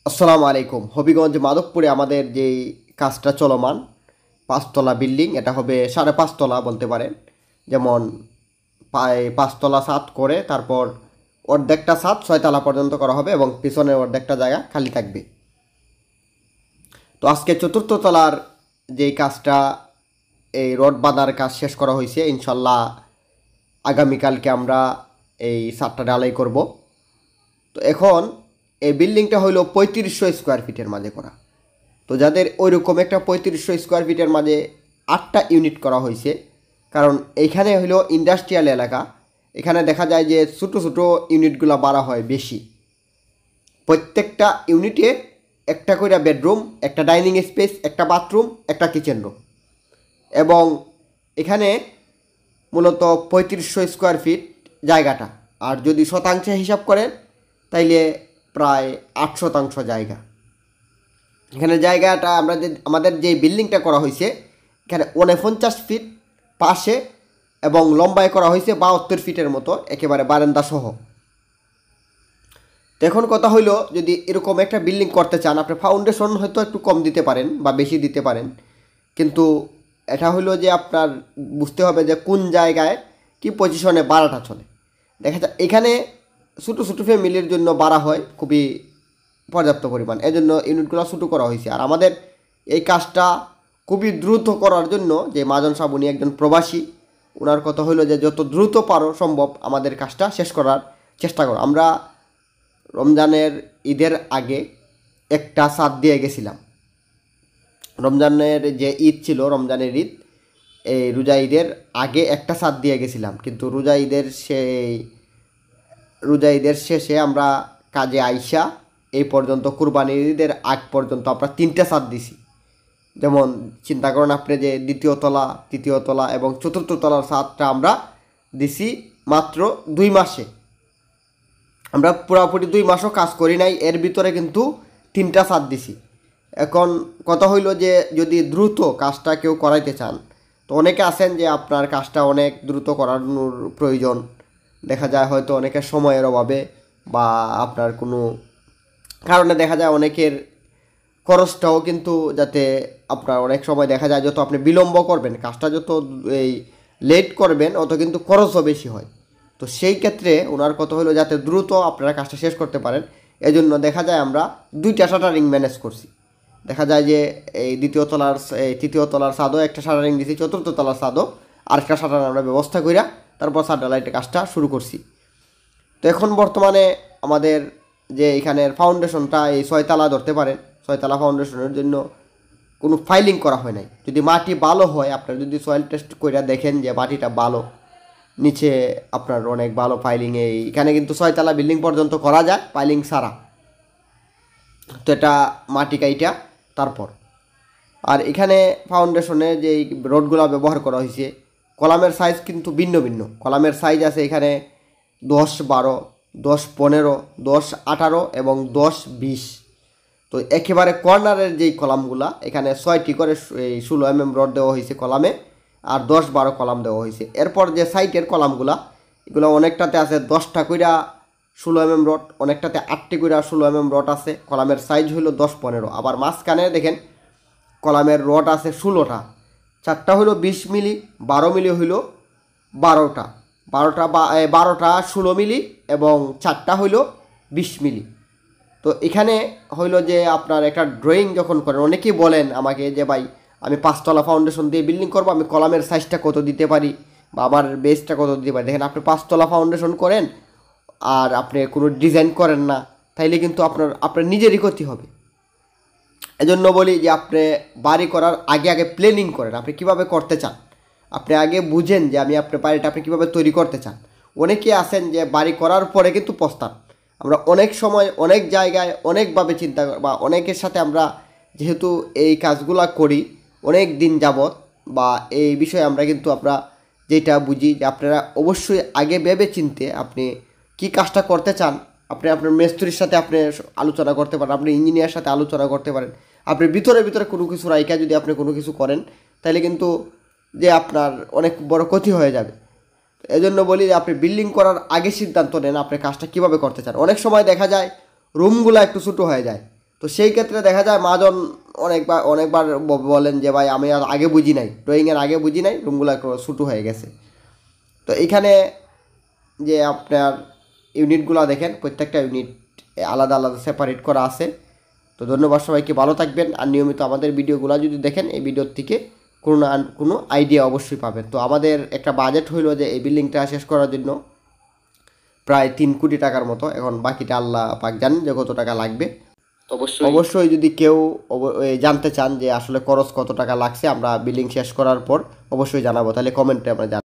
আসসালামু আলাইকুম। হবিগঞ্জ মাধবপুরে আমাদের যেই কাজটা চলমান, ৫ তলা বিল্ডিং, এটা হবে ৫.৫ তলা বলতে পারেন। যেমন ৫ তলা ছাদ করে তারপর অর্ধেকটা ছাদ ৬ তলা পর্যন্ত করা হবে এবং পিছনের অর্ধেকটা জায়গা খালি থাকবে। তো আজকে ৪র্থ তলার যেই কাজটা, এই রড বাঁধার কাজ শেষ করা হয়েছে। ইনশাল্লাহ আগামীকালকে আমরা এই ছাদটা ঢালাই করব। তো এখন এই বিল্ডিংটা হইল ৩৫০০ স্কোয়ার ফিটের মাঝে করা। তো যাদের ওইরকম একটা ৩৫০০ স্কোয়ার ফিটের মাঝে ৮টা ইউনিট করা হয়েছে, কারণ এইখানে হইল ইন্ডাস্ট্রিয়াল এলাকা। এখানে দেখা যায় যে ছোটো ছোটো ইউনিটগুলো বাড়া হয় বেশি। প্রত্যেকটা ইউনিটে একটা করে বেডরুম, একটা ডাইনিং স্পেস, একটা বাথরুম, একটা কিচেন রুম। এবং এখানে মূলত ৩৫০০ স্কোয়ার ফিট জায়গাটা। আর যদি শতাংশে হিসাব করেন তাইলে প্রায় ৮ শতাংশ জায়গা। এখানে জায়গাটা আমাদের যে বিল্ডিংটা করা হয়েছে, এখানে ৪৯ ফিট পাশে এবং লম্বায় করা হয়েছে ৭২ ফিটের মতো, একেবারে বারান্দা সহ। তো এখন কথা হইল, যদি এরকম একটা বিল্ডিং করতে চান, আপনি ফাউন্ডেশন হয়তো একটু কম দিতে পারেন বা বেশি দিতে পারেন, কিন্তু এটা হইলো যে আপনার বুঝতে হবে যে কোন জায়গায় কি পজিশনে বাড়াটা চলে। দেখা যায় এখানে ছোটো ছোটো ফ্যামিলির জন্য বাড়া হয় খুবই পর্যাপ্ত পরিমাণ, এজন্য ইউনিটগুলো ছোটো করা হয়েছে। আর আমাদের এই কাজটা খুবই দ্রুত করার জন্য যে মাজন সাহেব উনি একজন প্রবাসী, ওনার কথা হইলো যে যত দ্রুত পারো সম্ভব আমাদের কাজটা শেষ করার চেষ্টা করো। আমরা রমজানের ঈদের আগে একটা ছাদ দিয়ে গেছিলাম। রমজানের যে ঈদ ছিল, রমজানের ঈদ, এই রোজা ঈদের আগে একটা ছাদ দিয়ে গেছিলাম, কিন্তু রোজা ঈদের শেষে আমরা কাজে আইসা এই পর্যন্ত কুরবানির ঈদের আগ পর্যন্ত আমরা 3টা ছাদ দিছি। যেমন চিন্তা করেন আপনি যে দ্বিতীয় তলা, তৃতীয় তলা এবং চতুর্থ তলার ছাদটা আমরা দিছি মাত্র 2 মাসে। আমরা পুরোপুরি 2 মাসও কাজ করি নাই, এর ভিতরে কিন্তু 3টা ছাদ দিছি। এখন কথা হইল যে যদি দ্রুত কাজটা কেউ করাইতে চান, তো অনেকে আছেন যে আপনার কাজটা অনেক দ্রুত করানোর প্রয়োজন। দেখা যায় হয়তো অনেকের সময়ের অভাবে বা আপনার কোনো কারণে দেখা যায় অনেকের খরচটাও কিন্তু, যাতে আপনার অনেক সময় দেখা যায় যত আপনি বিলম্ব করবেন কাজটা, যত এই লেট করবেন অত কিন্তু খরচও বেশি হয়। তো সেই ক্ষেত্রে ওনার কথা হলো যাতে দ্রুত আপনারা কাজটা শেষ করতে পারেন, এজন্য দেখা যায় আমরা 2টা শাটারিং ম্যানেজ করছি। দেখা যায় যে এই তৃতীয় তলার ছাদও একটা শাটারিং দিছি, চতুর্থ তলার ছাদও আরেকটা শাটার আমরা ব্যবস্থা করিয়া তারপর ছাদ ঢালাইয়ের কাজটা শুরু করছি। তো এখন বর্তমানে আমাদের যে এখানের ফাউন্ডেশনটা এই 6 তলা ধরতে পারেন। 6 তলা ফাউন্ডেশনের জন্য কোনো ফাইলিং করা হয় নাই। যদি মাটি ভালো হয়, আপনারা যদি সয়েল টেস্ট করে দেখেন যে মাটিটা ভালো, নিচে আপনার অনেক ভালো ফাইলিং, এখানে কিন্তু 6 তলা বিল্ডিং পর্যন্ত করা যায় ফাইলিং ছাড়া। তো এটা মাটি কাইটা তারপর। আর এখানে ফাউন্ডেশনে যে রডগুলো ব্যবহার করা হয়েছে, কলামের সাইজ কিন্তু ভিন্ন ভিন্ন। কলামের সাইজ আছে এখানে 10-12, 10-15, 10-18 এবং 10-20। তো একেবারে কর্নারের যেই কলামগুলা, এখানে 6টি করে এই 16 রড দেওয়া হয়েছে কলামে, আর 10-12 কলাম দেওয়া হয়েছে। এরপর যে সাইটের কলামগুলা, এগুলো অনেকটাতে আছে 10টা কইরা 16 রড, অনেকটাতে 8টি কইরা 16 রড আছে। কলামের সাইজ হইল 10-15। আবার মাঝখানে দেখেন কলামের রড আছে 16টা, 4টা হইল 20 মিলি, 12 মিলি হইল 12টা, 12টা 16 মিলি এবং 4টা হইল 20 মিলি। তো এখানে হইল যে আপনার একটা ড্রয়িং যখন করেন, অনেকেই বলেন আমাকে যে ভাই আমি 5 তলা ফাউন্ডেশন দিয়ে বিল্ডিং করবো, আমি কলামের সাইজটা কত দিতে পারি বা আমার বেসটা কত দিতে পারি। দেখেন আপনি 5 তলা ফাউন্ডেশন করেন আর আপনি কোনো ডিজাইন করেন না, তাইলে কিন্তু আপনার নিজেরই ক্ষতি হবে। এজন্য বলি যে আপনি বাড়ি করার আগে আগে প্ল্যানিং করেন, আপনি কিভাবে করতে চান। আপনি আগে বুঝেন যে আপনার বাড়িটা আপনি কীভাবে তৈরি করতে চান। অনেকে আছেন যে বাড়ি করার পরে কিন্তু পস্তান। আমরা অনেক সময় অনেক জায়গায় অনেকভাবে চিন্তা বা অনেকের সাথে আমরা যেহেতু এই কাজগুলা করি অনেক দিন যাবৎ, বা এই বিষয়ে আমরা কিন্তু যেটা বুঝি যে আপনারা অবশ্যই আগে ভেবে চিনতে আপনি কি কাজটা করতে চান। আপনি আপনার মিস্ত্রির সাথে আপনি আলোচনা করতে পারেন, আপনি ইঞ্জিনিয়ার সাথে আলোচনা করতে পারেন। আপনি ভিতরে ভিতরে কোনো কিছু রাইখা যদি আপনি কোনো কিছু করেন, তাহলে কিন্তু যে আপনার অনেক বড় ক্ষতি হয়ে যাবে। এজন্য বলি যে আপনি বিল্ডিং করার আগে সিদ্ধান্ত নেন আপনি কাজটা কীভাবে করতে চান। অনেক সময় দেখা যায় রুমগুলো একটু ছোটো হয়ে যায়, তো সেই ক্ষেত্রে দেখা যায় মহাজন অনেকবার বলেন যে ভাই আমি আর আগে বুঝি নাই, ড্রয়িংয়ের আগে বুঝি নাই, রুমগুলো একটু ছোটো হয়ে গেছে। তো এখানে যে আপনার ইউনিটগুলো দেখেন, প্রত্যেকটা ইউনিট আলাদা আলাদা সেপারেট করা আছে। তো ধন্যবাদ সবাইকে, ভালো থাকবেন। আর নিয়মিত আমাদের ভিডিওগুলো যদি দেখেন, এই ভিডিওর থেকে কোনো না কোনো আইডিয়া অবশ্যই পাবেন। তো আমাদের একটা বাজেট হইলো যে এই বিল্ডিংটা শেষ করার জন্য প্রায় 3 কোটি টাকার মতো। এখন বাকিটা আল্লাহ পাক জানেন যে কত টাকা লাগবে। তো অবশ্যই যদি কেউ জানতে চান যে আসলে খরচ কত টাকা লাগছে আমরা বিল্ডিং শেষ করার পর, অবশ্যই জানাবো, তাহলে কমেন্টে আমরা জানাবো।